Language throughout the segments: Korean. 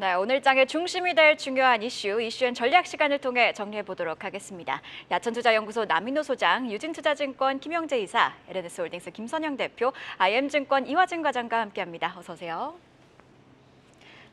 네, 오늘 장의 중심이 될 중요한 이슈엔 전략 시간을 통해 정리해 보도록 하겠습니다. 야천투자연구소 남인호 소장, 유진투자증권 김영재 이사, LNS홀딩스 김선영 대표, IM증권 이화진 과장과 함께합니다. 어서 오세요.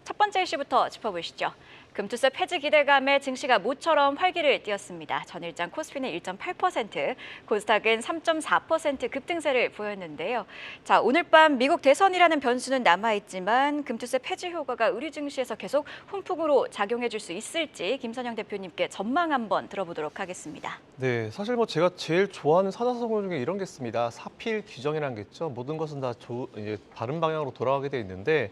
첫 번째 이슈부터 짚어보시죠. 금투세 폐지 기대감에 증시가 모처럼 활기를 띠었습니다. 전일장 코스피는 1.8%, 코스닥은 3.4% 급등세를 보였는데요. 자, 오늘 밤 미국 대선이라는 변수는 남아있지만 금투세 폐지 효과가 우리 증시에서 계속 훈풍으로 작용해줄 수 있을지 김선영 대표님께 전망 한번 들어보도록 하겠습니다. 네, 사실 제가 제일 좋아하는 사자성어 중에 이런 게 있습니다. 사필 규정이라는 게 있죠. 모든 것은 다 이제 바른 방향으로 돌아가게 돼 있는데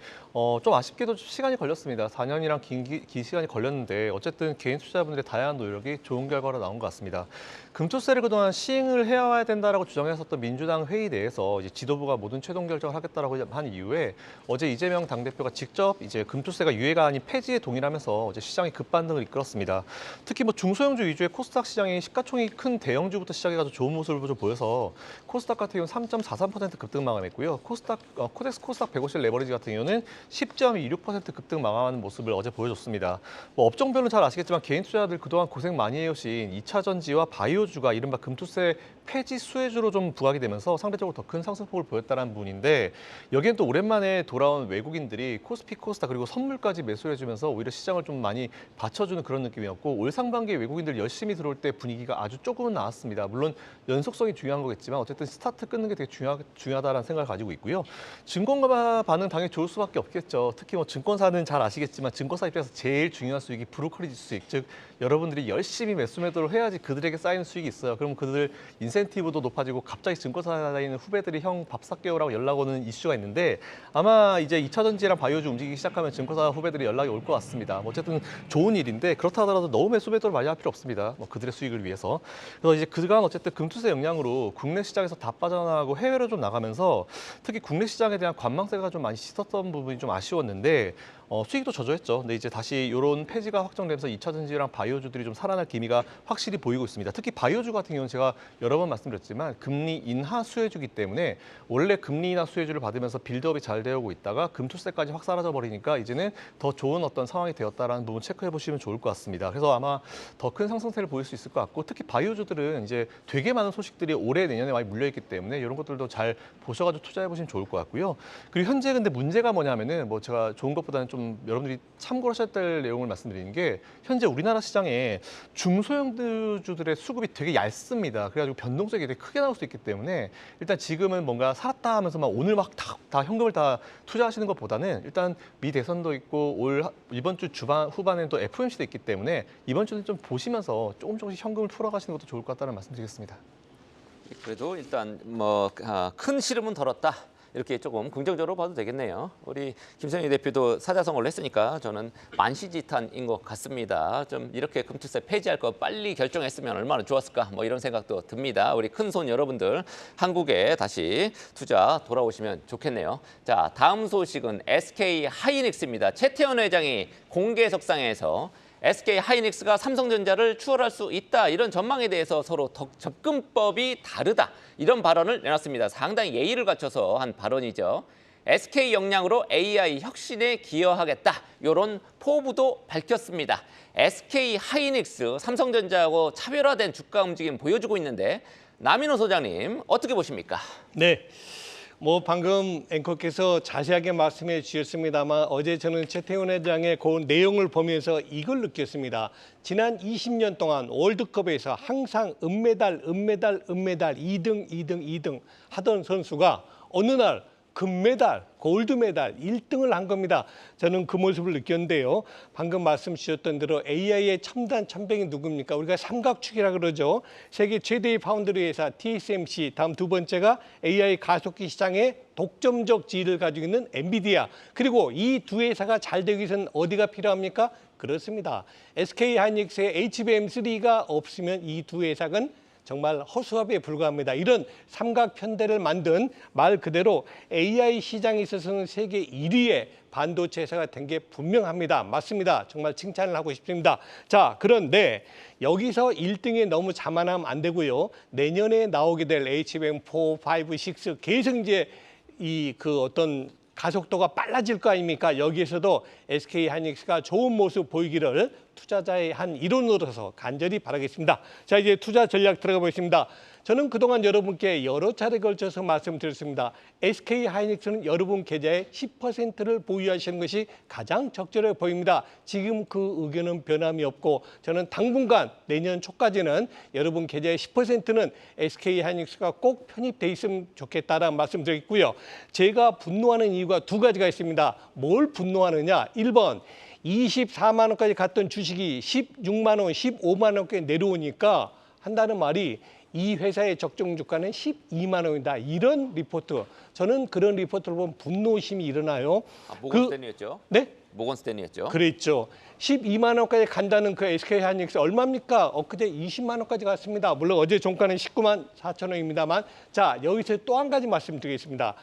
좀 아쉽게도 시간이 걸렸습니다. 4년이랑 긴 시간이 걸렸는데 어쨌든 개인 투자자분들의 다양한 노력이 좋은 결과로 나온 것 같습니다. 금투세를 그동안 시행을 해야 된다라고 주장했었던 민주당 회의 내에서 이제 지도부가 모든 최종 결정을 하겠다라고 한 이후에 어제 이재명 당대표가 직접 이제 금투세가 유예가 아닌 폐지에 동의하면서 어제 시장이 급반등을 이끌었습니다. 특히 중소형주 위주의 코스닥 시장이 시가총액이 큰 대형주부터 시작해가지고 좋은 모습을 좀 보여서 코스닥 같은 경우는 3.43% 급등 마감했고요. 코덱스 코스닥 150 레버리지 같은 경우는 10.26% 급등 마감하는 모습을 어제 보여줬습니다. 업종별로 잘 아시겠지만 개인 투자자들 그동안 고생 많이 해오신 2차 전지와 바이오주가 이른바 금투세 폐지 수혜주로 좀 부각이 되면서 상대적으로 더 큰 상승폭을 보였다는 부분인데 여기엔 또 오랜만에 돌아온 외국인들이 코스피, 코스닥 그리고 선물까지 매수해주면서 오히려 시장을 좀 많이 받쳐주는 그런 느낌이었고 올 상반기에 외국인들 열심히 들어올 때 분위기가 아주 조금은 나았습니다. 물론 연속성이 중요한 거겠지만 어쨌든 스타트 끊는 게 되게 중요하다는 생각을 가지고 있고요. 증권가 반응 당연히 좋을 수밖에 없겠죠. 특히 증권사는 잘 아시겠지만 증권사 입장에서 제일 중요한 수익이 브로커리지 수익, 즉 여러분들이 열심히 매수 매도를 해야지 그들에게 쌓이는 수익이 있어요. 그럼 그들 인센티브도 높아지고 갑자기 증권사에 있는 후배들이 형 밥 살게요라고 연락 오는 이슈가 있는데 아마 이제 2차 전지랑 바이오주 움직이기 시작하면 증권사 후배들이 연락이 올 것 같습니다. 어쨌든 좋은 일인데 그렇다 하더라도 너무 매수 매도를 많이 할 필요 없습니다. 그들의 수익을 위해서. 그래서 이제 그간 어쨌든 금투세 영향으로 국내 시장에서 다 빠져나가고 해외로 좀 나가면서 특히 국내 시장에 대한 관망세가 좀 많이 씻었던 부분이 좀 아쉬웠는데 수익도 저조했죠. 근데 이제 다시 이런 폐지가 확정되면서 2차 전지랑 바이오주들이 좀 살아날 기미가 확실히 보이고 있습니다. 특히 바이오주 같은 경우는 제가 여러 번 말씀드렸지만 금리 인하 수혜주기 때문에 원래 금리 인하 수혜주를 받으면서 빌드업이 잘 되어오고 있다가 금투세까지 확 사라져 버리니까 이제는 더 좋은 어떤 상황이 되었다라는 부분 체크해 보시면 좋을 것 같습니다. 그래서 아마 더 큰 상승세를 보일 수 있을 것 같고 특히 바이오주들은 이제 되게 많은 소식들이 올해 내년에 많이 물려있기 때문에 이런 것들도 잘 보셔가지고 투자해 보시면 좋을 것 같고요. 그리고 현재 근데 문제가 뭐냐면은 제가 좋은 것보다는 좀 여러분들이 참고를 하셔야 될 내용을 말씀드리는 게 현재 우리나라 시장에 중소형주들의 수급이 되게 얇습니다. 그래가지고 변동성이 되게 크게 나올 수 있기 때문에 일단 지금은 뭔가 살았다 하면서 오늘 다 현금을 다 투자하시는 것보다는 일단 미 대선도 있고 이번 주 후반에는 또 FOMC도 있기 때문에 이번 주는 좀 보시면서 조금씩 현금을 풀어가시는 것도 좋을 것 같다는 말씀드리겠습니다. 그래도 일단 큰 시름은 덜었다. 이렇게 조금 긍정적으로 봐도 되겠네요. 우리 김선영 대표도 사자성어를 했으니까 저는 만시지탄인 것 같습니다. 좀 이렇게 금투세 폐지할 거 빨리 결정했으면 얼마나 좋았을까 이런 생각도 듭니다. 우리 큰손 여러분들 한국에 다시 투자 돌아오시면 좋겠네요. 자, 다음 소식은 SK 하이닉스입니다. 최태원 회장이 공개석상에서 SK 하이닉스가 삼성전자를 추월할 수 있다. 이런 전망에 대해서 서로 접근법이 다르다. 이런 발언을 내놨습니다. 상당히 예의를 갖춰서 한 발언이죠. SK 역량으로 AI 혁신에 기여하겠다. 이런 포부도 밝혔습니다. SK 하이닉스, 삼성전자하고 차별화된 주가 움직임 보여주고 있는데 남인호 소장님 어떻게 보십니까? 네. 방금 앵커께서 자세하게 말씀해 주셨습니다만 어제 저는 최태원 회장의 그 내용을 보면서 이걸 느꼈습니다. 지난 20년 동안 월드컵에서 항상 은메달, 2등 하던 선수가 어느 날 금메달, 골드메달 1등을 한 겁니다. 저는 그 모습을 느꼈는데요. 방금 말씀 주셨던 대로 AI의 첨단 천병이 누굽니까? 우리가 삼각축이라 그러죠. 세계 최대의 파운드리 회사 TSMC, 다음 두 번째가 AI 가속기 시장에 독점적 지위를 가지고 있는 엔비디아. 그리고 이 두 회사가 잘 되기 위해서는 어디가 필요합니까? 그렇습니다. SK 하이닉스의 HBM3가 없으면 이 두 회사는 정말 허수아비에 불과합니다. 이런 삼각편대를 만든 말 그대로 AI 시장에 있어서는 세계 1위의 반도체 회사가 된 게 분명합니다. 맞습니다. 정말 칭찬을 하고 싶습니다. 자, 그런데 여기서 1등에 너무 자만하면 안 되고요. 내년에 나오게 될 HBM4, 5, 6 계속 이제 어떤 가속도가 빨라질 거 아닙니까? 여기에서도 SK하이닉스가 좋은 모습 보이기를 투자자의 한 일원으로서 간절히 바라겠습니다. 자, 이제 투자 전략 들어가 보겠습니다. 저는 그동안 여러분께 여러 차례 걸쳐서 말씀드렸습니다. SK하이닉스는 여러분 계좌의 10%를 보유하시는 것이 가장 적절해 보입니다. 지금 그 의견은 변함이 없고 저는 당분간 내년 초까지는 여러분 계좌의 10%는 SK하이닉스가 꼭 편입돼 있으면 좋겠다라는 말씀드리고요. 제가 분노하는 이유가 두 가지가 있습니다. 뭘 분노하느냐? 1번. 24만 원까지 갔던 주식이 16만 원, 15만 원까지 내려오니까 한다는 말이 이 회사의 적정 주가는 12만 원이다. 이런 리포트. 저는 그런 리포트를 보면 분노심이 일어나요. 모건스탠리였죠? 네? 모건스탠리였죠? 그랬죠. 12만 원까지 간다는 그 SK하이닉스 얼마입니까? 엊그제 20만 원까지 갔습니다. 물론 어제 종가는 19만 4천 원입니다만. 자, 여기서 또 한 가지 말씀드리겠습니다.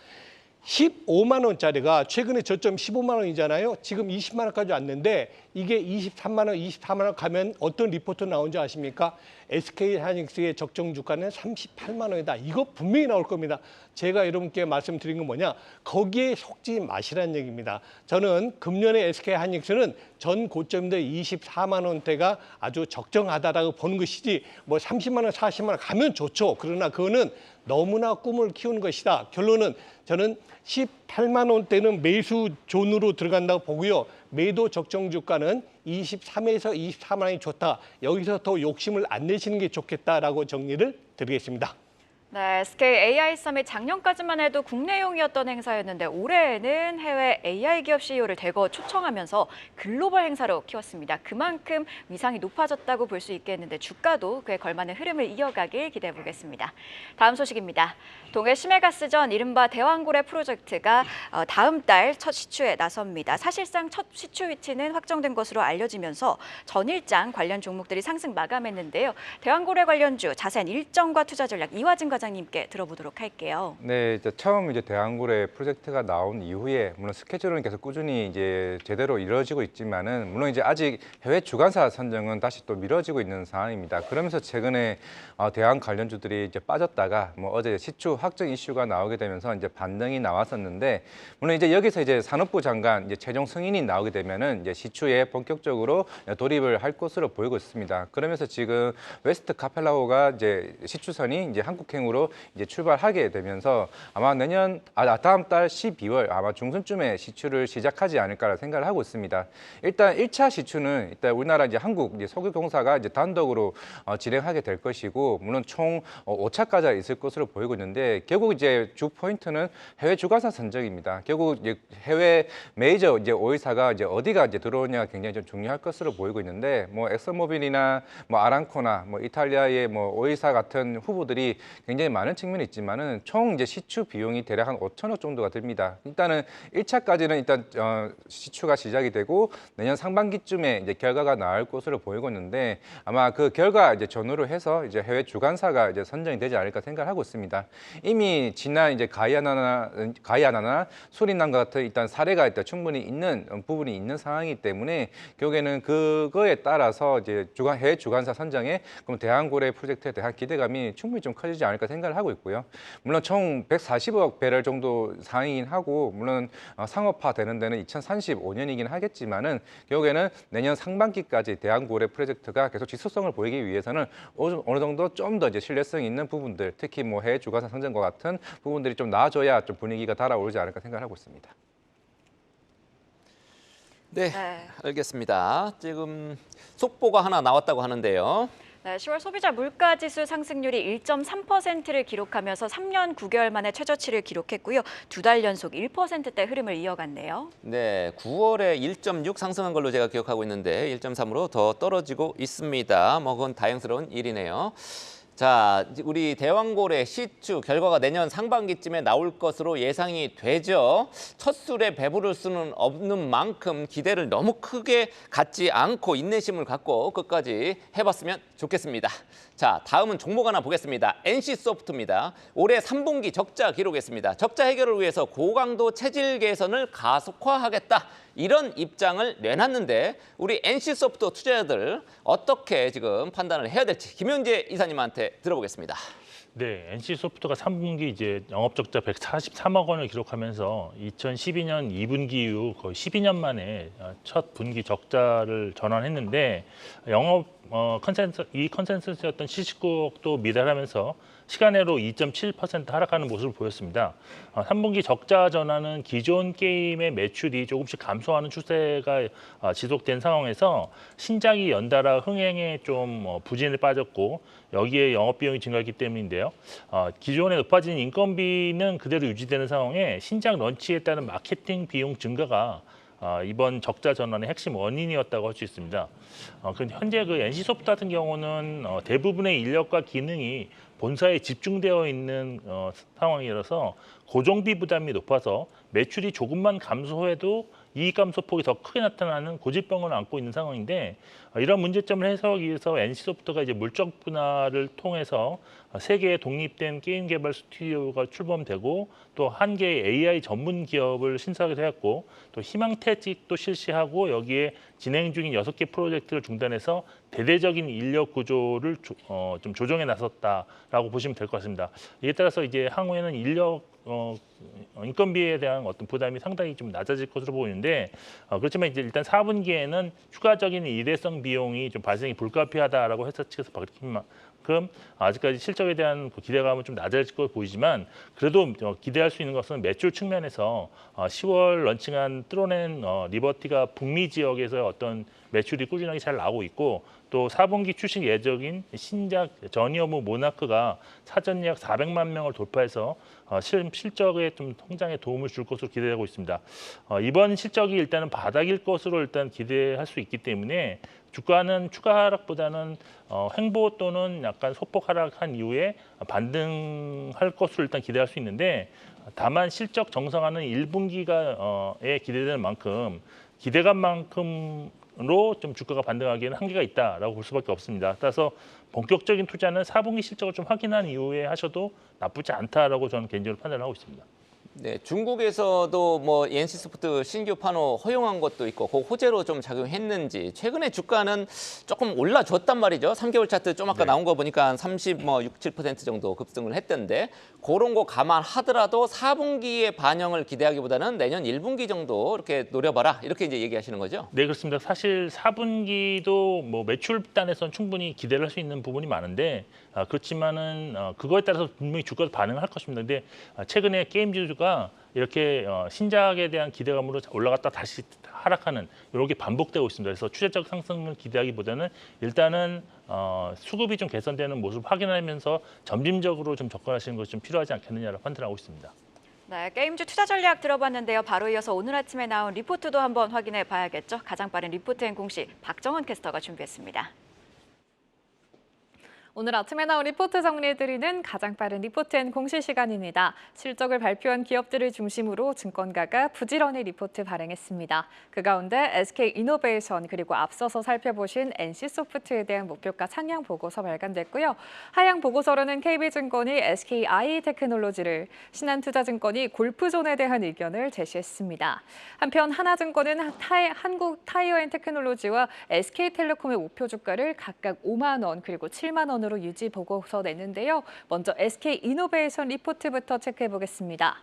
15만 원짜리가 최근에 저점 15만 원이잖아요. 지금 20만 원까지 왔는데 이게 23만 원, 24만 원 가면 어떤 리포트 나온지 아십니까? SK하이닉스의 적정 주가는 38만 원이다. 이거 분명히 나올 겁니다. 제가 여러분께 말씀드린 건 뭐냐? 거기에 속지 마시라는 얘기입니다. 저는 금년에 SK하이닉스는 전 고점대 24만 원대가 아주 적정하다라고 보는 것이지 뭐 30만 원, 40만 원 가면 좋죠. 그러나 그거는 너무나 꿈을 키우는 것이다. 결론은 저는 18만 원대는 매수 존으로 들어간다고 보고요. 매도 적정 주가는 23에서 24만 원이 좋다. 여기서 더 욕심을 안 내시는 게 좋겠다라고 정리를 드리겠습니다. 네, SK AI 서밋 작년까지만 해도 국내용이었던 행사였는데 올해에는 해외 AI 기업 CEO를 대거 초청하면서 글로벌 행사로 키웠습니다. 그만큼 위상이 높아졌다고 볼 수 있겠는데 주가도 그에 걸맞는 흐름을 이어가길 기대해 보겠습니다. 다음 소식입니다. 동해 심해가스전 이른바 대왕고래 프로젝트가 다음 달 첫 시추에 나섭니다. 사실상 첫 시추 위치는 확정된 것으로 알려지면서 전일장 관련 종목들이 상승 마감했는데요. 대왕고래 관련주 자세한 일정과 투자 전략 이화진 과장님께 들어보도록 할게요. 네, 이제 처음 이제 대왕고래 프로젝트가 나온 이후에 물론 스케줄은 계속 꾸준히 이제 제대로 이루어지고 있지만은 물론 이제 아직 해외 주관사 선정은 다시 또 미뤄지고 있는 상황입니다. 그러면서 최근에 대왕 관련주들이 이제 빠졌다가 뭐 어제 시추 확정 이슈가 나오게 되면서 이제 반등이 나왔었는데 물론 이제 여기서 이제 산업부 장관 이제 최종 승인이 나오게 되면은 이제 시추에 본격적으로 돌입을 할 것으로 보이고 있습니다. 그러면서 지금 웨스트 카펠라호가 이제 시추선이 이제 한국행으로 이제 출발하게 되면서 아마 다음 달 12월 아마 중순쯤에 시추를 시작하지 않을까라 생각을 하고 있습니다. 일단 1차 시추는 일단 우리나라 이제 한국 이제 석유공사가 이제 단독으로 진행하게 될 것이고 물론 총 5차까지 있을 것으로 보이고 있는데 결국 이제 주 포인트는 해외 주관사 선정입니다. 결국 이제 해외 메이저 이제 오일사가 이제 어디가 이제 들어오냐가 굉장히 좀 중요할 것으로 보이고 있는데 뭐 엑슨모빌이나 뭐 아람코나 뭐 이탈리아의 뭐 오일사 같은 후보들이 굉장히 많은 측면이 있지만은 총 이제 시추 비용이 대략 한 5천억 정도가 듭니다. 일단은 1차까지는 일단 시추가 시작이 되고 내년 상반기쯤에 이제 결과가 나올 것으로 보이고 있는데 아마 그 결과 이제 전후로 해서 이제 해외 주관사가 이제 선정이 되지 않을까 생각하고 있습니다. 이미 지난 이제 가이아나나 수리남과 같은 일단 사례가 일단 충분히 있는 부분이 있는 상황이기 때문에 결국에는 그거에 따라서 이제 해외 주관사 선정에 그럼 대왕고래 프로젝트에 대한 기대감이 충분히 좀 커지지 않을까 생각을 하고 있고요. 물론 총 140억 배럴 정도 상이긴 하고 물론 상업화 되는 데는 2035년이긴 하겠지만은 결국에는 내년 상반기까지 대왕고래 프로젝트가 계속 지속성을 보이기 위해서는 어느 정도 좀 더 이제 신뢰성 있는 부분들, 특히 뭐 해외 주관사 선정과 같은 부분들이 좀 나아져야 좀 분위기가 달아오르지 않을까 생각을 하고 있습니다. 네, 알겠습니다. 지금 속보가 하나 나왔다고 하는데요. 네, 10월 소비자 물가지수 상승률이 1.3%를 기록하면서 3년 9개월 만에 최저치를 기록했고요. 두 달 연속 1%대 흐름을 이어갔네요. 네, 9월에 1.6 상승한 걸로 제가 기억하고 있는데 1.3으로 더 떨어지고 있습니다. 뭐 그건 다행스러운 일이네요. 자, 우리 대왕고래 시추 결과가 내년 상반기쯤에 나올 것으로 예상이 되죠. 첫 술에 배부를 수는 없는 만큼 기대를 너무 크게 갖지 않고 인내심을 갖고 끝까지 해봤으면 좋겠습니다. 자, 다음은 종목 하나 보겠습니다. NC소프트입니다. 올해 3분기 적자 기록했습니다. 적자 해결을 위해서 고강도 체질 개선을 가속화하겠다. 이런 입장을 내놨는데 우리 NC소프트 투자자들 어떻게 지금 판단을 해야 될지 김영재 이사님한테 들어보겠습니다. 네, NC소프트가 3분기 이제 영업적자 143억 원을 기록하면서 2012년 2분기 이후 거의 12년 만에 첫 분기 적자를 전환했는데 영업 컨센서스였던 79억도 미달하면서 시간외로 2.7% 하락하는 모습을 보였습니다. 3분기 적자 전환은 기존 게임의 매출이 조금씩 감소하는 추세가 지속된 상황에서 신작이 연달아 흥행에 좀 부진에 빠졌고 여기에 영업 비용이 증가했기 때문인데요. 기존에 높아진 인건비는 그대로 유지되는 상황에 신작 런치에 따른 마케팅 비용 증가가 이번 적자 전환의 핵심 원인이었다고 할 수 있습니다. 현재 그 NC소프트 같은 경우는 대부분의 인력과 기능이 본사에 집중되어 있는 상황이라서 고정비 부담이 높아서 매출이 조금만 감소해도 이익 감소폭이 더 크게 나타나는 고질병을 안고 있는 상황인데 이런 문제점을 해소하기 위해서 NC소프트가 이제 물적 분할을 통해서 세 개의 독립된 게임 개발 스튜디오가 출범되고 또 한 개의 AI 전문 기업을 신설하기도 했고 또 희망퇴직도 실시하고 여기에 진행 중인 6개 프로젝트를 중단해서 대대적인 인력 구조를 좀 조정해 나섰다라고 보시면 될 것 같습니다. 이에 따라서 이제 향후에는 인건비에 대한 어떤 부담이 상당히 좀 낮아질 것으로 보이는데 그렇지만 이제 일단 4분기에는 추가적인 일회성 비용이 좀 발생이 불가피하다라고 회사 측에서 밝힌 만큼 아직까지 실적에 대한 기대감은 좀 낮아질 것으로 보이지만 그래도 기대할 수 있는 것은 매출 측면에서 10월 런칭한 뚫어낸 리버티가 북미 지역에서 어떤 매출이 꾸준하게 잘 나오고 있고 또 4분기 출시 예정인 신작 저니어무 모나크가 사전 예약 400만 명을 돌파해서 실적에 좀 성장에 도움을 줄 것으로 기대하고 있습니다. 이번 실적이 일단은 바닥일 것으로 일단 기대할 수 있기 때문에 주가는 추가 하락보다는 횡보 또는 약간 소폭 하락한 이후에 반등할 것으로 일단 기대할 수 있는데 다만 실적 정상화는 1분기가에 기대되는 만큼 기대감만큼으로 좀 주가가 반등하기에는 한계가 있다라고 볼 수밖에 없습니다. 따라서 본격적인 투자는 4분기 실적을 좀 확인한 이후에 하셔도 나쁘지 않다라고 저는 개인적으로 판단하고 있습니다. 네, 중국에서도 뭐 NC소프트 신규 판호 허용한 것도 있고 그 호재로 좀 작용했는지 최근에 주가는 조금 올라줬단 말이죠. 3개월 차트 좀 아까 나온 거 보니까 한 6, 7% 정도 급등을 했던데 그런 거 감안하더라도 4분기의 반영을 기대하기보다는 내년 1분기 정도 이렇게 노려봐라 이렇게 이제 얘기하시는 거죠? 네, 그렇습니다. 사실 4분기도 뭐 매출 단에서는 충분히 기대를 할 수 있는 부분이 많은데 그렇지만은 그거에 따라서 분명히 주가도 반응할 것입니다. 근데 최근에 게임주가 이렇게 신작에 대한 기대감으로 올라갔다 다시 하락하는 이런 게 반복되고 있습니다. 그래서 추세적 상승을 기대하기보다는 일단은 수급이 좀 개선되는 모습을 확인하면서 점진적으로 좀 접근하시는 것이 좀 필요하지 않겠느냐라고 판단하고 있습니다. 네, 게임주 투자 전략 들어봤는데요. 바로 이어서 오늘 아침에 나온 리포트도 한번 확인해 봐야겠죠. 가장 빠른 리포트 앤 공시 박정원 캐스터가 준비했습니다. 오늘 아침에 나온 리포트 정리해드리는 가장 빠른 리포트 앤 공시 시간입니다. 실적을 발표한 기업들을 중심으로 증권가가 부지런히 리포트 발행했습니다. 그 가운데 SK이노베이션 그리고 앞서서 살펴보신 NC소프트에 대한 목표가 상향 보고서 발간됐고요. 하향 보고서로는 KB증권이 SKI테크놀로지를, 신한투자증권이 골프존에 대한 의견을 제시했습니다. 한편 하나증권은 한국타이어앤테크놀로지와 SK텔레콤의 목표 주가를 각각 5만 원 그리고 7만 원 으로 유지 보고서 냈는데요. 먼저 SK이노베이션 리포트부터 체크해 보겠습니다.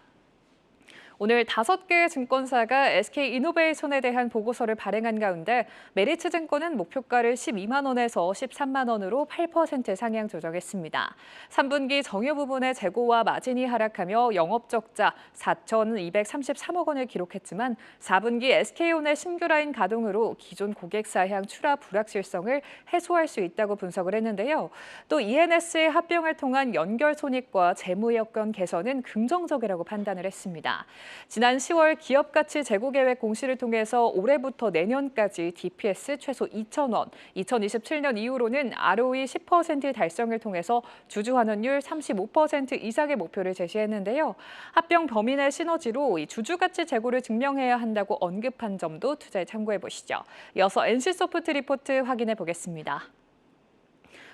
오늘 5개의 증권사가 SK이노베이션에 대한 보고서를 발행한 가운데 메리츠증권은 목표가를 12만 원에서 13만 원으로 8% 상향 조정했습니다. 3분기 정유 부분의 재고와 마진이 하락하며 영업적자 4,233억 원을 기록했지만 4분기 SK온의 신규 라인 가동으로 기존 고객사 향 출하 불확실성을 해소할 수 있다고 분석을 했는데요. 또 ENS의 합병을 통한 연결 손익과 재무 여건 개선은 긍정적이라고 판단을 했습니다. 지난 10월 기업가치 재고계획 공시를 통해서 올해부터 내년까지 DPS 최소 2,000원, 2027년 이후로는 ROE 10% 달성을 통해서 주주환원율 35% 이상의 목표를 제시했는데요. 합병 범위 내 시너지로 이 주주가치 재고를 증명해야 한다고 언급한 점도 투자에 참고해 보시죠. 이어서 NC소프트 리포트 확인해 보겠습니다.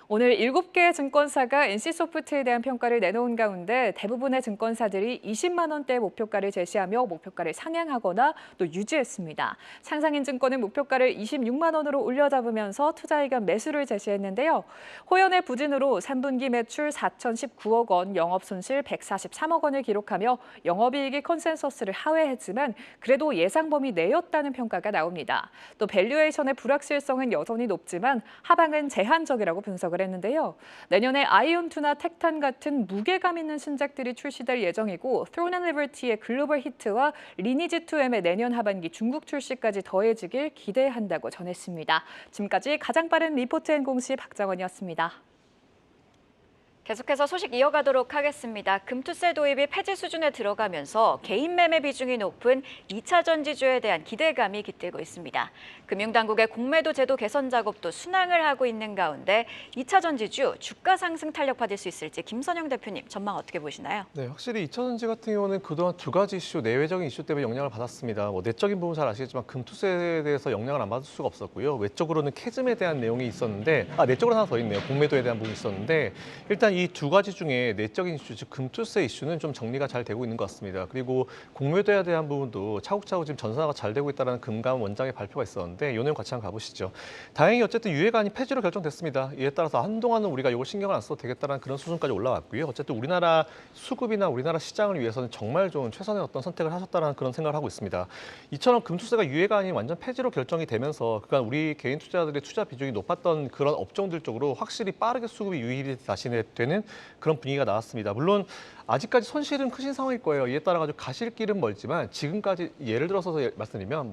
오늘 7개 증권사가 NC소프트에 대한 평가를 내놓은 가운데 대부분의 증권사들이 20만 원대 목표가를 제시하며 목표가를 상향하거나 또 유지했습니다. 상상인증권은 목표가를 26만 원으로 올려잡으면서 투자 의견 매수를 제시했는데요. 호연의 부진으로 3분기 매출 4,019억 원, 영업손실 143억 원을 기록하며 영업이익이 컨센서스를 하회했지만 그래도 예상 범위 내였다는 평가가 나옵니다. 또 밸류에이션의 불확실성은 여전히 높지만 하방은 제한적이라고 분석을 했는데요. 내년에 아이온2나 택탄 같은 무게감 있는 신작들이 출시될 예정이고 Throne and Liberty의 글로벌 히트와 리니지2M의 내년 하반기 중국 출시까지 더해지길 기대한다고 전했습니다. 지금까지 가장 빠른 리포트앤공시 박정원이었습니다. 계속해서 소식 이어가도록 하겠습니다. 금투세 도입이 폐지 수준에 들어가면서 개인 매매 비중이 높은 2차 전지주에 대한 기대감이 깃들고 있습니다. 금융당국의 공매도 제도 개선 작업도 순항을 하고 있는 가운데 2차 전지주 주가 상승 탄력받을 수 있을지 김선영 대표님 전망 어떻게 보시나요? 네, 확실히 2차 전지 같은 경우는 그동안 두 가지 이슈, 내외적인 이슈 때문에 영향을 받았습니다. 내적인 부분 잘 아시겠지만 금투세에 대해서 영향을 안 받을 수가 없었고요. 외적으로는 캐즘에 대한 내용이 있었는데, 내적으로 하나 더 있네요. 공매도에 대한 부분이 있었는데, 일단 이 두 가지 중에 내적인 이슈, 즉 금투세 이슈는 좀 정리가 잘 되고 있는 것 같습니다. 그리고 공매도에 대한 부분도 차곡차곡 지금 전산화가 잘 되고 있다는 금감 원장의 발표가 있었는데, 이 내용 같이 한번 가보시죠. 다행히 어쨌든 유예가 폐지로 결정됐습니다. 이에 따라서 한동안은 우리가 이걸 신경을 안 써도 되겠다는 그런 수준까지 올라왔고요. 어쨌든 우리나라 수급이나 우리나라 시장을 위해서는 정말 좋은 최선의 어떤 선택을 하셨다는 그런 생각을 하고 있습니다. 이처럼 금투세가 유예가 아닌 완전 폐지로 결정이 되면서 그러니까 우리 개인 투자자들의 투자 비중이 높았던 그런 업종들 쪽으로 확실히 빠르게 수급이 유입이 다시 되는 그런 분위기가 나왔습니다. 물론 아직까지 손실은 크신 상황일 거예요. 이에 따라 가지고 가실 길은 멀지만 지금까지 예를 들어서 말씀드리면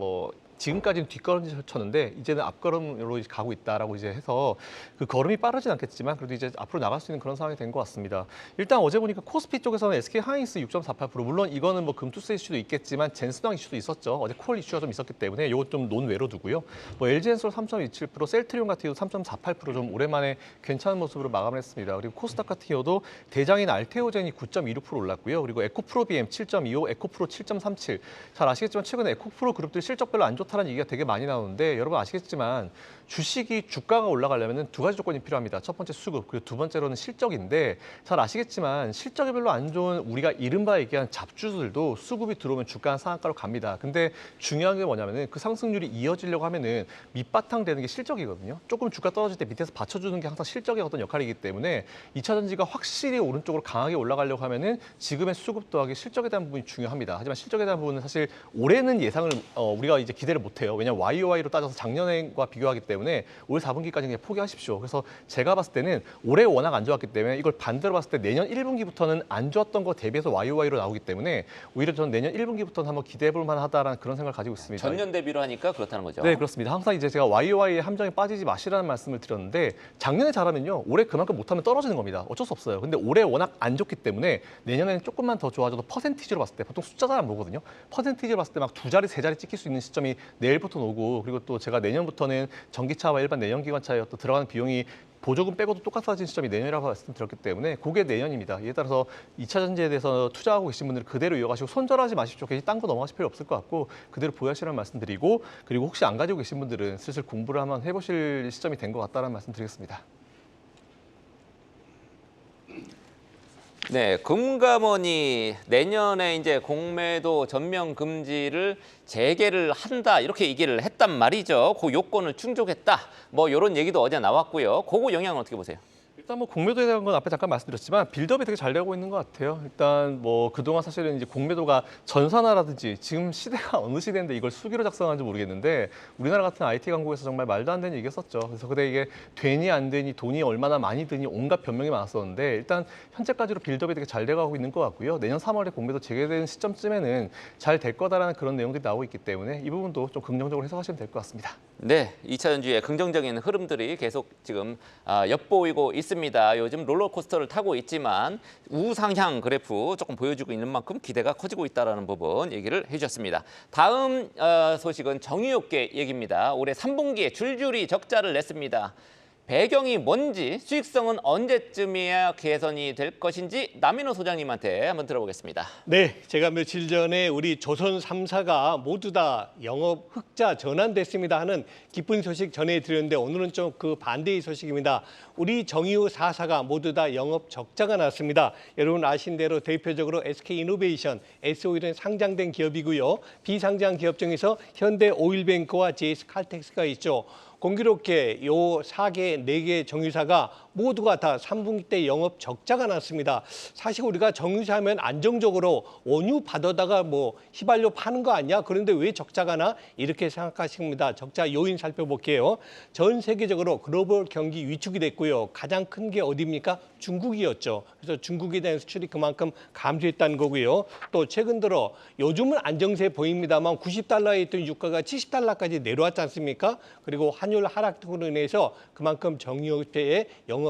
지금까지는 뒷걸음질 쳤는데 이제는 앞걸음으로 가고 있다라고 이제 해서 그 걸음이 빠르진 않겠지만 그래도 이제 앞으로 나갈 수 있는 그런 상황이 된 것 같습니다. 일단 어제 보니까 코스피 쪽에서는 SK 하이닉스 6.48%, 물론 이거는 금투세 이슈도 있겠지만 젠스당 이슈도 있었죠. 어제 콜 이슈가 좀 있었기 때문에 이거 좀 논외로 두고요. LG엔솔 3.27%, 셀트리온 같은 경우 3.48%좀 오랜만에 괜찮은 모습으로 마감을 했습니다. 그리고 코스닥 같은 경우도 대장인 알테오젠이 9.26% 올랐고요. 그리고 에코프로비엠 7.25, 에코프로 7.37. 잘 아시겠지만 최근에 에코프로 그룹들 실적 별로 안 좋다는 얘기가 되게 많이 나오는데 여러분 아시겠지만 주식이 주가가 올라가려면 두 가지 조건이 필요합니다. 첫 번째 수급, 그리고 두 번째로는 실적인데 잘 아시겠지만 실적이 별로 안 좋은 우리가 이른바 얘기한 잡주들도 수급이 들어오면 주가는 상한가로 갑니다. 근데 중요한 게 뭐냐면은 그 상승률이 이어지려고 하면은 밑바탕 되는 게 실적이거든요. 조금 주가 떨어질 때 밑에서 받쳐주는 게 항상 실적의 어떤 역할이기 때문에 2차 전지가 확실히 오른쪽으로 강하게 올라가려고 하면은 지금의 수급 더하기 실적에 대한 부분이 중요합니다. 하지만 실적에 대한 부분은 사실 올해는 예상을 우리가 이제 기대를 못해요. 왜냐하면 YOY로 따져서 작년과 비교하기 때문에 올 4분기까지 그냥 포기하십시오. 그래서 제가 봤을 때는 올해 워낙 안 좋았기 때문에 이걸 반대로 봤을 때 내년 1분기부터는 안 좋았던 거 대비해서 YOY로 나오기 때문에 오히려 저는 내년 1분기부터는 한번 기대해볼 만하다라는 그런 생각을 가지고 있습니다. 전년 대비로 하니까 그렇다는 거죠. 네, 그렇습니다. 항상 이제 제가 YOY의 함정에 빠지지 마시라는 말씀을 드렸는데 작년에 잘하면요 올해 그만큼 못하면 떨어지는 겁니다. 어쩔 수 없어요. 근데 올해 워낙 안 좋기 때문에 내년에는 조금만 더 좋아져도 퍼센티지로 봤을 때 보통 숫자 잘 안 보거든요. 퍼센티지로 봤을 때 막 두 자리, 세 자리 찍힐 수 있는 시점이 내일부터 오고 그리고 또 제가 내년부터는 전기차와 일반 내연기관차에 또 들어가는 비용이 보조금 빼고도 똑같아진 시점이 내년이라고 말씀드렸기 때문에 그게 내년입니다. 이에 따라서 2차 전지에 대해서 투자하고 계신 분들은 그대로 이어가시고 손절하지 마십시오. 괜히 딴 거 넘어가실 필요 없을 것 같고 그대로 보유하시라는 말씀드리고 그리고 혹시 안 가지고 계신 분들은 슬슬 공부를 한번 해보실 시점이 된 것 같다는 말씀드리겠습니다. 네, 금감원이 내년에 이제 공매도 전면 금지를 재개를 한다 이렇게 얘기를 했단 말이죠. 그 요건을 충족했다. 이런 얘기도 어제 나왔고요. 그거 영향은 어떻게 보세요? 일단 공매도에 대한 건 앞에 잠깐 말씀드렸지만 빌드업이 되게 잘 되고 있는 것 같아요. 일단 그동안 사실은 이제 공매도가 전산화라든지 지금 시대가 어느 시대인데 이걸 수기로 작성하는지 모르겠는데 우리나라 같은 IT 강국에서 정말 말도 안 되는 얘기했었죠. 그래서 근데 이게 되니 안 되니 돈이 얼마나 많이 드니 온갖 변명이 많았었는데 일단 현재까지로 빌드업이 되게 잘 돼가고 있는 것 같고요. 내년 3월에 공매도 재개되는 시점쯤에는 잘 될 거다라는 그런 내용들이 나오고 있기 때문에 이 부분도 좀 긍정적으로 해석하시면 될 것 같습니다. 네, 2차 전지의 긍정적인 흐름들이 계속 지금 엿보이고 있습니다. 요즘 롤러코스터를 타고 있지만 우상향 그래프 조금 보여주고 있는 만큼 기대가 커지고 있다는 부분 얘기를 해주셨습니다. 다음 소식은 정유업계 얘기입니다. 올해 3분기에 줄줄이 적자를 냈습니다. 배경이 뭔지, 수익성은 언제쯤이야 개선이 될 것인지 남인호 소장님한테 한번 들어보겠습니다. 네, 제가 며칠 전에 우리 조선 3사가 모두 다 영업 흑자 전환됐습니다 하는 기쁜 소식 전해드렸는데 오늘은 좀 그 반대의 소식입니다. 우리 정의호 4사가 모두 다 영업 적자가 났습니다. 여러분 아신 대로 대표적으로 SK이노베이션, SO일은 상장된 기업이고요. 비상장 기업 중에서 현대오일뱅크와 JS칼텍스가 있죠. 공교롭게 요 4개, 4개 정유사가 모두가 다 3분기 때 영업 적자가 났습니다. 사실 우리가 정유사 하면 안정적으로 원유 받아다가 뭐 휘발유 파는 거 아니야? 그런데 왜 적자가 나? 이렇게 생각하십니다. 적자 요인 살펴볼게요. 전 세계적으로 글로벌 경기 위축이 됐고요. 가장 큰 게 어디입니까? 중국이었죠. 그래서 중국에 대한 수출이 그만큼 감소했다는 거고요. 또 최근 들어 요즘은 안정세 보입니다만 90달러에 있던 유가가 70달러까지 내려왔지 않습니까? 그리고 환율 하락 등으로 인해서 그만큼 정유업체의 영업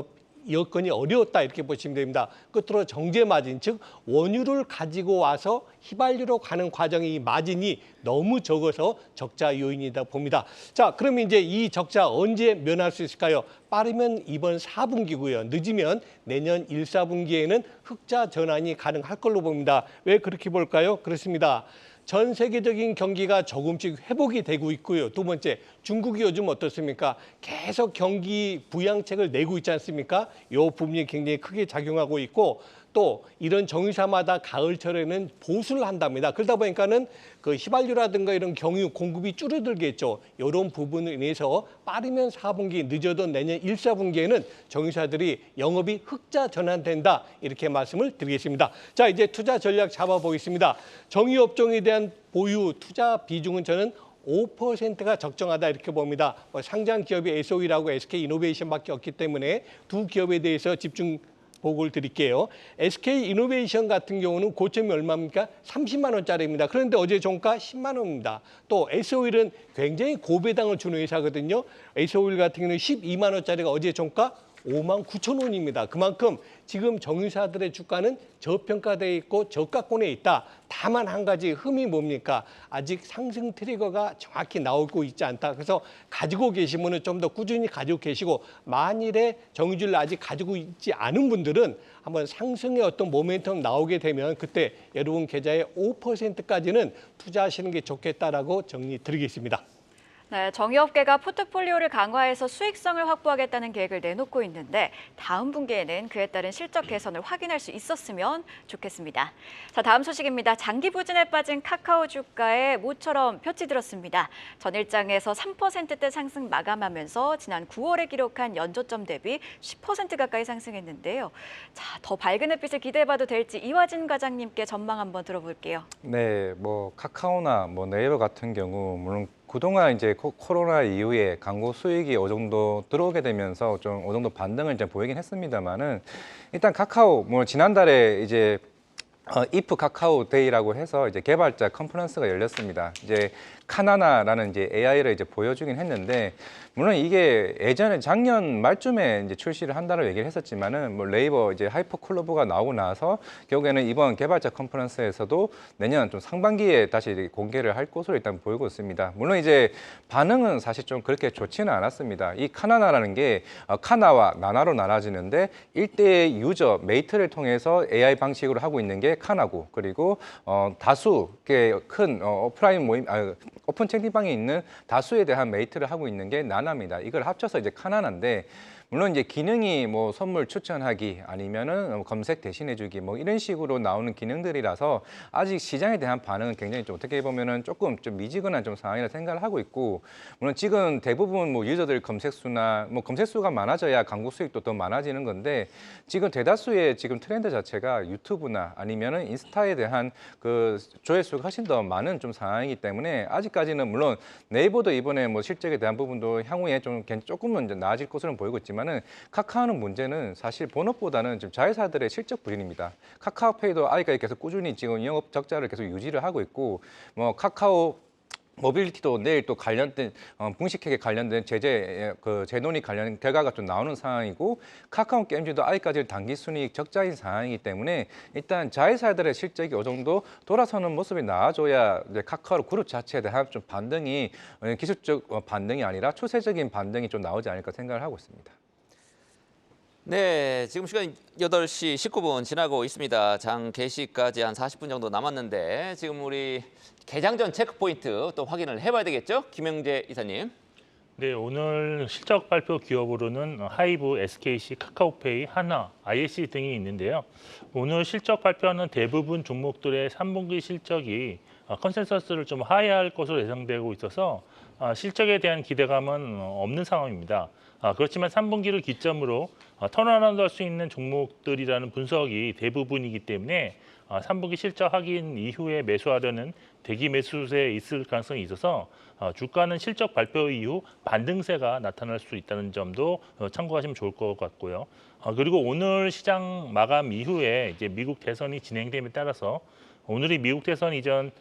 여건이 어려웠다 이렇게 보시면 됩니다. 끝으로 정제 마진, 즉 원유를 가지고 와서 휘발유로 가는 과정의 이 마진이 너무 적어서 적자 요인이다 봅니다. 자, 그럼 이제 이 적자 언제 면할 수 있을까요? 빠르면 이번 4분기고요. 늦으면 내년 1, 4분기에는 흑자 전환이 가능할 걸로 봅니다. 왜 그렇게 볼까요? 그렇습니다. 전 세계적인 경기가 조금씩 회복이 되고 있고요. 두 번째, 중국이 요즘 어떻습니까? 계속 경기 부양책을 내고 있지 않습니까? 이 부분이 굉장히 크게 작용하고 있고 또 이런 정유사마다 가을철에는 보수를 한답니다. 그러다 보니까는 그 휘발유라든가 이런 경유 공급이 줄어들겠죠. 이런 부분을 인해서 빠르면 4분기, 늦어도 내년 1, 4분기에는 정유사들이 영업이 흑자 전환된다. 이렇게 말씀을 드리겠습니다. 자, 이제 투자 전략 잡아보겠습니다. 정유업종에 대한 보유 투자 비중은 저는 5%가 적정하다 이렇게 봅니다. 상장 기업이 SO일하고 SK이노베이션밖에 없기 때문에 두 기업에 대해서 집중 보고를 드릴게요. SK이노베이션 같은 경우는 고점이 얼마입니까? 30만 원짜리입니다. 그런데 어제 종가 10만 원입니다. 또 SO일은 굉장히 고배당을 주는 회사거든요. SO일 같은 경우는 12만 원짜리가 어제 종가 5만 9천 원입니다. 그만큼 지금 정유사들의 주가는 저평가되어 있고 저가권에 있다. 다만 한 가지 흠이 뭡니까? 아직 상승 트리거가 정확히 나오고 있지 않다. 그래서 가지고 계시면 좀 더 꾸준히 가지고 계시고 만일에 정유주를 아직 가지고 있지 않은 분들은 한번 상승의 어떤 모멘텀 나오게 되면 그때 여러분 계좌의 5%까지는 투자하시는 게 좋겠다라고 정리 드리겠습니다. 네, 정유업계가 포트폴리오를 강화해서 수익성을 확보하겠다는 계획을 내놓고 있는데 다음 분기에는 그에 따른 실적 개선을 확인할 수 있었으면 좋겠습니다. 자, 다음 소식입니다. 장기 부진에 빠진 카카오 주가에 모처럼 볕이 들었습니다. 전일장에서 3%대 상승 마감하면서 지난 9월에 기록한 연저점 대비 10% 가까이 상승했는데요. 자, 더 밝은 햇빛을 기대해봐도 될지 이화진 과장님께 전망 한번 들어볼게요. 네, 뭐 카카오나 뭐 네이버 같은 경우 물론 그동안 이제 코로나 이후에 광고 수익이 어느 정도 들어오게 되면서 좀 어느 정도 반등을 이제 보이긴 했습니다만은 일단 카카오 뭐 지난달에 이제 이프 카카오 데이라고 해서 이제 개발자 컨퍼런스가 열렸습니다. 이제 카나나라는 이제 AI를 이제 보여주긴 했는데 물론 이게 예전에 작년 말쯤에 이제 출시를 한다고 얘기를 했었지만은 뭐 네이버 이제 하이퍼클로버가 나오고 나서 결국에는 이번 개발자 컨퍼런스에서도 내년 좀 상반기에 다시 공개를 할 것으로 일단 보이고 있습니다. 물론 이제 반응은 사실 좀 그렇게 좋지는 않았습니다. 이 카나나라는 게 카나와 나나로 나눠지는데 1대 유저 메이트를 통해서 AI 방식으로 하고 있는 게 카나고 그리고 다수 큰 오프라인 모임 오픈 채팅방에 있는 다수에 대한 메이트를 하고 있는 게 나나입니다. 이걸 합쳐서 이제 카나나인데 물론 이제 기능이 뭐 선물 추천하기 아니면은 검색 대신해주기 뭐 이런 식으로 나오는 기능들이라서 아직 시장에 대한 반응은 굉장히 좀 어떻게 보면은 조금 좀 미지근한 좀 상황이라 생각을 하고 있고 물론 지금 대부분 뭐 유저들 검색수나 뭐 검색수가 많아져야 광고 수익도 더 많아지는 건데 지금 대다수의 지금 트렌드 자체가 유튜브나 아니면은 인스타에 대한 그 조회수가 훨씬 더 많은 좀 상황이기 때문에 아직까지는 물론 네이버도 이번에 뭐 실적에 대한 부분도 향후에 좀 조금은 이제 나아질 것으로 보이고 있지만. 카카오는 문제는 사실 본업보다는 좀 자회사들의 실적 부진입니다. 카카오페이도 아직까지 계속 꾸준히 지금 영업 적자를 계속 유지를 하고 있고, 뭐 카카오 모빌리티도 내일 또 관련된 분식회계 관련된 제재 재논의 관련 결과가 좀 나오는 상황이고 카카오 게임즈도 아직까지 단기 순이익 적자인 상황이기 때문에 일단 자회사들의 실적이 어느 정도 돌아서는 모습이 나와줘야 이제 카카오 그룹 자체에 대한 좀 반등이 기술적 반등이 아니라 추세적인 반등이 좀 나오지 않을까 생각을 하고 있습니다. 네, 지금 시간 8시 19분 지나고 있습니다. 장 개시까지 한 40분 정도 남았는데 지금 우리 개장 전 체크포인트 또 확인을 해봐야 되겠죠? 김영재 이사님. 네, 오늘 실적 발표 기업으로는 하이브, SKC, 카카오페이, 하나, ISC 등이 있는데요. 오늘 실적 발표하는 대부분 종목들의 3분기 실적이 컨센서스를 좀 하회할 것으로 예상되고 있어서 실적에 대한 기대감은 없는 상황입니다. 그렇지만 3분기를 기점으로 턴어라운드 할 수 있는 종목들이라는 분석이 대부분이기 때문에 3분기 실적 확인 이후에 매수하려는 대기 매수세에 있을 가능성이 있어서 주가는 실적 발표 이후 반등세가 나타날 수 있다는 점도 참고하시면 좋을 것 같고요. 그리고 오늘 시장 마감 이후에 이제 미국 대선이 진행됨에 따라서 오늘이 미국 대선 이전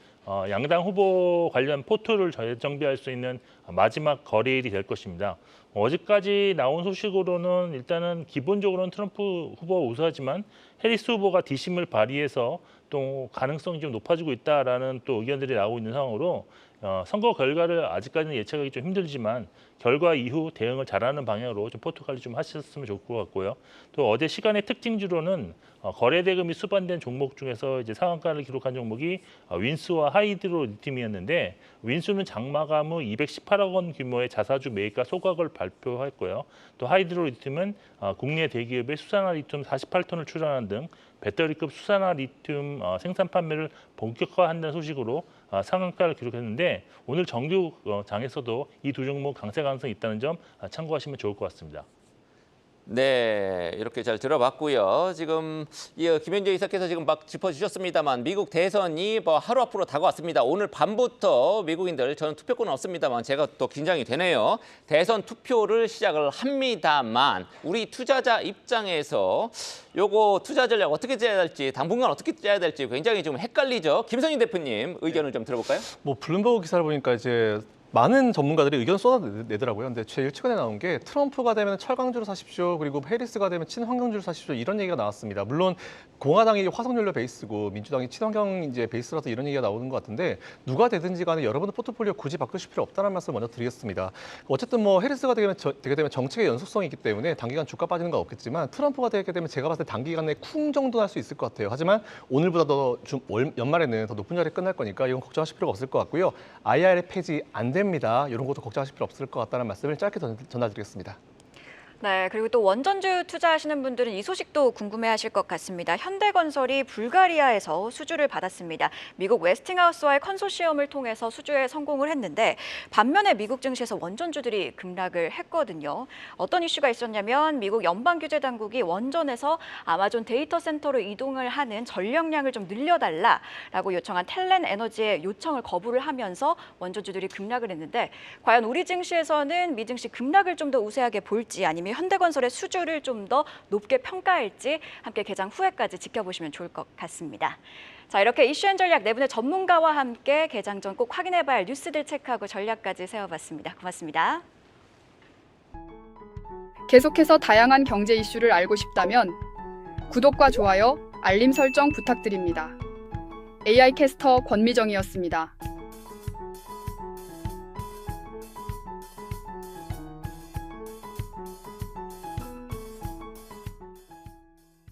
양당 후보 관련 포털을 정비할 수 있는 마지막 거래일이 될 것입니다. 어제까지 나온 소식으로는 일단은 기본적으로는 트럼프 후보가 우세하지만 해리스 후보가 뒷심을 발휘해서 또 가능성이 좀 높아지고 있다라는 또 의견들이 나오고 있는 상황으로 선거 결과를 아직까지는 예측하기 좀 힘들지만 결과 이후 대응을 잘하는 방향으로 좀 포트관리 좀 하셨으면 좋을 것 같고요. 또 어제 시간의 특징주로는 거래 대금이 수반된 종목 중에서 이제 상한가를 기록한 종목이 윈스와 하이드로 리튬이었는데 윈스는 장마감 후 218억 원 규모의 자사주 매입과 소각을 발표했고요. 또 하이드로 리튬은 국내 대기업의 수산화 리튬 48톤을 출하하는 등 배터리급 수산화 리튬 생산 판매를 본격화한다는 소식으로 상한가를 기록했는데 오늘 정규 장에서도 이 두 종목 강세 가능성이 있다는 점 참고하시면 좋을 것 같습니다. 네, 이렇게 잘 들어봤고요. 지금 김현재 이사께서 지금 막 짚어주셨습니다만 미국 대선이 뭐 하루 앞으로 다가왔습니다. 오늘 밤부터 미국인들 저는 투표권은 없습니다만 제가 또 긴장이 되네요. 대선 투표를 시작을 합니다만 우리 투자자 입장에서 요거 투자 전략 어떻게 짜야 될지 당분간 어떻게 짜야 될지 굉장히 좀 헷갈리죠. 김선희 대표님 의견을 좀 들어볼까요? 뭐 블룸버그 기사를 보니까 이제 많은 전문가들이 의견 쏟아내더라고요. 근데 제일 최근에 나온 게 트럼프가 되면 철강주를 사십시오. 그리고 해리스가 되면 친환경주를 사십시오. 이런 얘기가 나왔습니다. 물론 공화당이 화석연료 베이스고 민주당이 친환경 이제 베이스라서 이런 얘기가 나오는 것 같은데 누가 되든지 간에 여러분의 포트폴리오 굳이 바꾸실 필요 없다는 말씀을 먼저 드리겠습니다. 어쨌든 뭐 해리스가 되게 되면 정책의 연속성이 있기 때문에 단기간 주가 빠지는 건 없겠지만 트럼프가 되게 되면 제가 봤을 때 단기간에 쿵 정도 날 수 있을 것 같아요. 하지만 오늘보다 더 연말에는 더 높은 자리에 끝날 거니까 이건 걱정하실 필요가 없을 것 같고요. IRA 폐지 안 됩니다. 이런 것도 걱정하실 필요 없을 것 같다는 말씀을 짧게 전달드리겠습니다. 네, 그리고 또 원전주 투자하시는 분들은 이 소식도 궁금해하실 것 같습니다. 현대건설이 불가리아에서 수주를 받았습니다. 미국 웨스팅하우스와의 컨소시엄을 통해서 수주에 성공을 했는데 반면에 미국 증시에서 원전주들이 급락을 했거든요. 어떤 이슈가 있었냐면 미국 연방규제당국이 원전에서 아마존 데이터 센터로 이동을 하는 전력량을 좀 늘려달라라고 요청한 텔렌 에너지의 요청을 거부를 하면서 원전주들이 급락을 했는데 과연 우리 증시에서는 미 증시 급락을 좀 더 우세하게 볼지 아니면 현대건설의 수주를 좀 더 높게 평가할지 함께 개장 후에까지 지켜보시면 좋을 것 같습니다. 자, 이렇게 이슈앤 전략 네 분의 전문가와 함께 개장 전 꼭 확인해봐야 할 뉴스들 체크하고 전략까지 세워봤습니다. 고맙습니다. 계속해서 다양한 경제 이슈를 알고 싶다면 구독과 좋아요, 알림 설정 부탁드립니다. AI 캐스터 권미정이었습니다.